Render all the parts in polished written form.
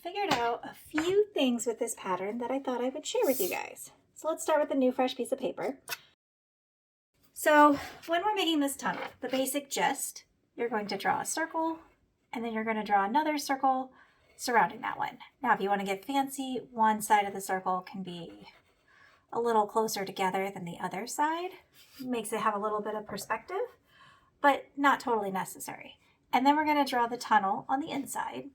figured out a few things with this pattern that I thought I would share with you guys. So let's start with a new fresh piece of paper. So when we're making this tunnel, the basic gist, you're going to draw a circle and then you're going to draw another circle surrounding that one. Now, if you want to get fancy, one side of the circle can be a little closer together than the other side. It makes it have a little bit of perspective, but not totally necessary. And then we're going to draw the tunnel on the inside.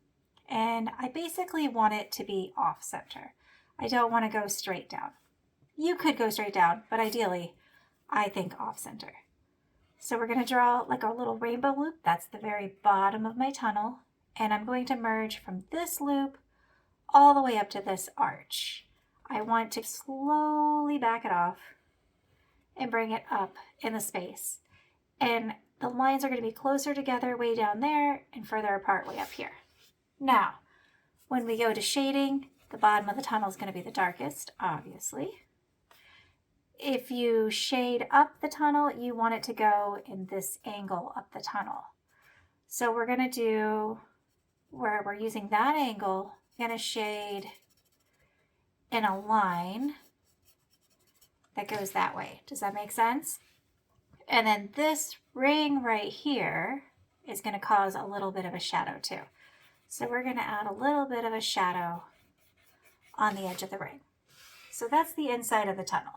And I basically want it to be off center. I don't want to go straight down. You could go straight down, but ideally, I think off center. So we're going to draw like a little rainbow loop. That's the very bottom of my tunnel. And I'm going to merge from this loop all the way up to this arch. I want to slowly back it off and bring it up in the space. And the lines are going to be closer together way down there and further apart way up here. Now, when we go to shading, the bottom of the tunnel is going to be the darkest, obviously. If you shade up the tunnel, you want it to go in this angle up the tunnel. So we're going to do, where we're using that angle, I'm going to shade in a line that goes that way. Does that make sense? And then this ring right here is going to cause a little bit of a shadow too. So we're going to add a little bit of a shadow on the edge of the ring. So that's the inside of the tunnel,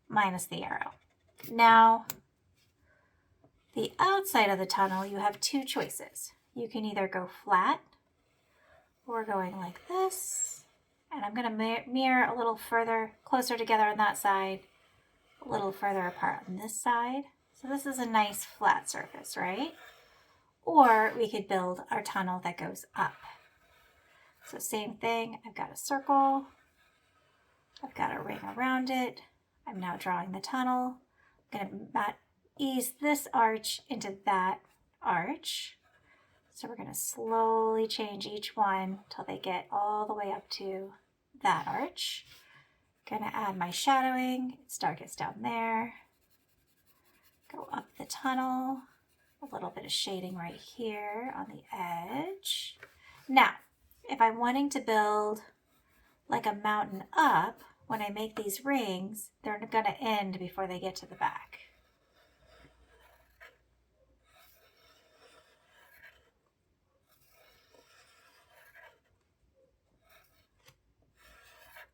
minus the arrow. Now, the outside of the tunnel, you have two choices. You can either go flat or going like this. And I'm going to mirror a little further, closer together on that side, a little further apart on this side. So this is a nice flat surface, right? Or we could build our tunnel that goes up. So same thing, I've got a circle, I've got a ring around it. I'm now drawing the tunnel. I'm going to ease this arch into that arch. So we're going to slowly change each one till they get all the way up to that arch. Going to add my shadowing. It's darkest down there. Go up the tunnel. A little bit of shading right here on the edge. Now, if I'm wanting to build like a mountain up, when I make these rings, they're going to end before they get to the back.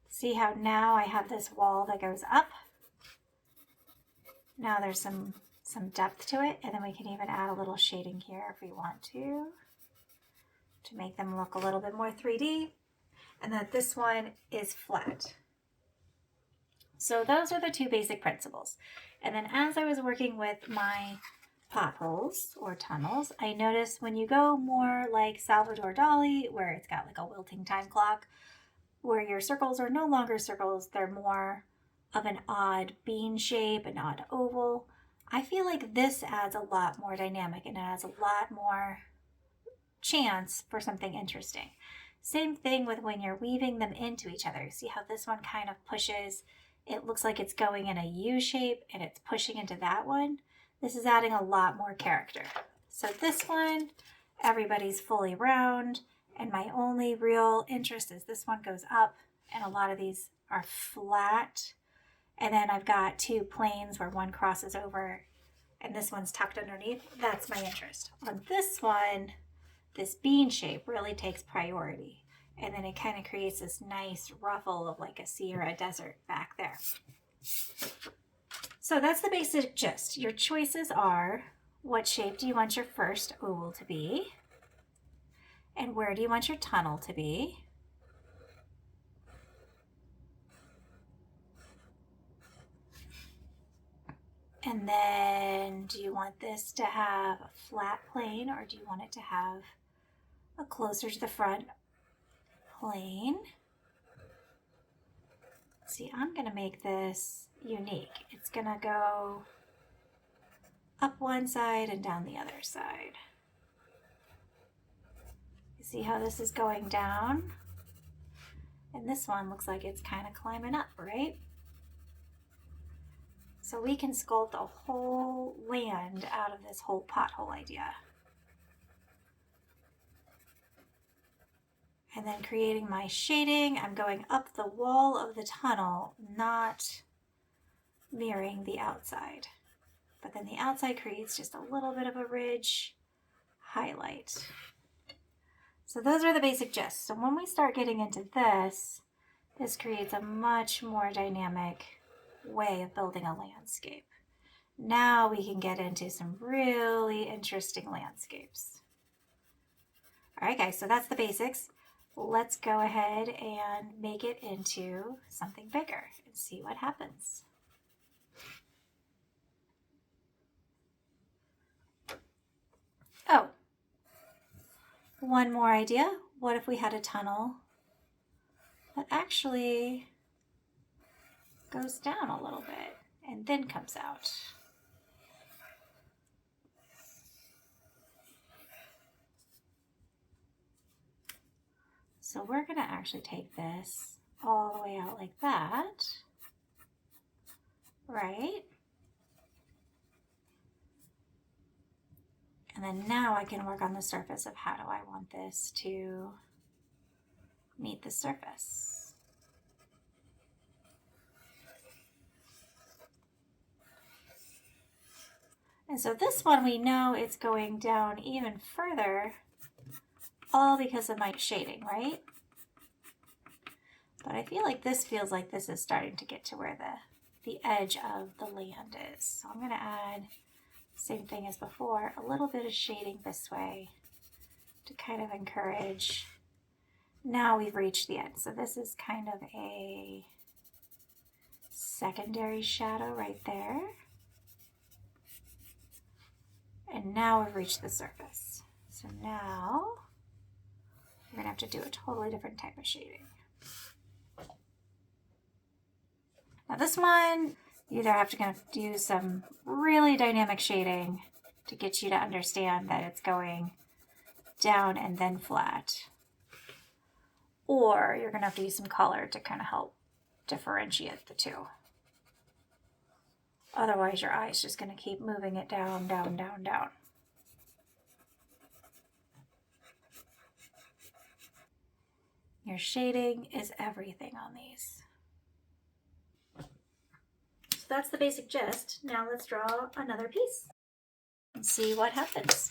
See how now I have this wall that goes up? Now there's some depth to it, and then we can even add a little shading here if we want to make them look a little bit more 3D, and that this one is flat. So those are the two basic principles. And then as I was working with my potholes or tunnels, I noticed when you go more like Salvador Dali, where it's got like a wilting time clock, where your circles are no longer circles, they're more of an odd bean shape, an odd oval. I feel like this adds a lot more dynamic and it adds a lot more chance for something interesting. Same thing with when you're weaving them into each other. See how this one kind of pushes, it looks like it's going in a U shape and it's pushing into that one. This is adding a lot more character. So this one, everybody's fully round. And my only real interest is this one goes up and a lot of these are flat. And then I've got two planes where one crosses over and this one's tucked underneath. That's my interest. On this one, this bean shape really takes priority. And then it kind of creates this nice ruffle of like a sea or a desert back there. So that's the basic gist. Your choices are, what shape do you want your first oval to be? And where do you want your tunnel to be? And then do you want this to have a flat plane or do you want it to have a closer to the front plane? See, I'm going to make this unique. It's going to go up one side and down the other side. See how this is going down? And this one looks like it's kind of climbing up, right? So we can sculpt a whole land out of this whole pothole idea. And then creating my shading, I'm going up the wall of the tunnel, not mirroring the outside. But then the outside creates just a little bit of a ridge highlight. So those are the basic gists. So when we start getting into this creates a much more dynamic way of building a landscape. Now we can get into some really interesting landscapes. All right, guys, so that's the basics. Let's go ahead and make it into something bigger and see what happens. Oh, one more idea. What if we had a tunnel that actually goes down a little bit and then comes out? So we're going to actually take this all the way out like that, right? And then now I can work on the surface of how do I want this to meet the surface. And so this one we know it's going down even further, all because of my shading, right? But I feel like this feels like this is starting to get to where the edge of the land is. So I'm going to add, same thing as before, a little bit of shading this way to kind of encourage. Now we've reached the end. So this is kind of a secondary shadow right there. And now we've reached the surface. So now we're going to have to do a totally different type of shading. Now this one, you either have to do some really dynamic shading to get you to understand that it's going down and then flat. Or you're going to have to use some color to kind of help differentiate the two. Otherwise your eye's just going to keep moving it down, down, down, down. Your shading is everything on these. So that's the basic gist. Now let's draw another piece and see what happens.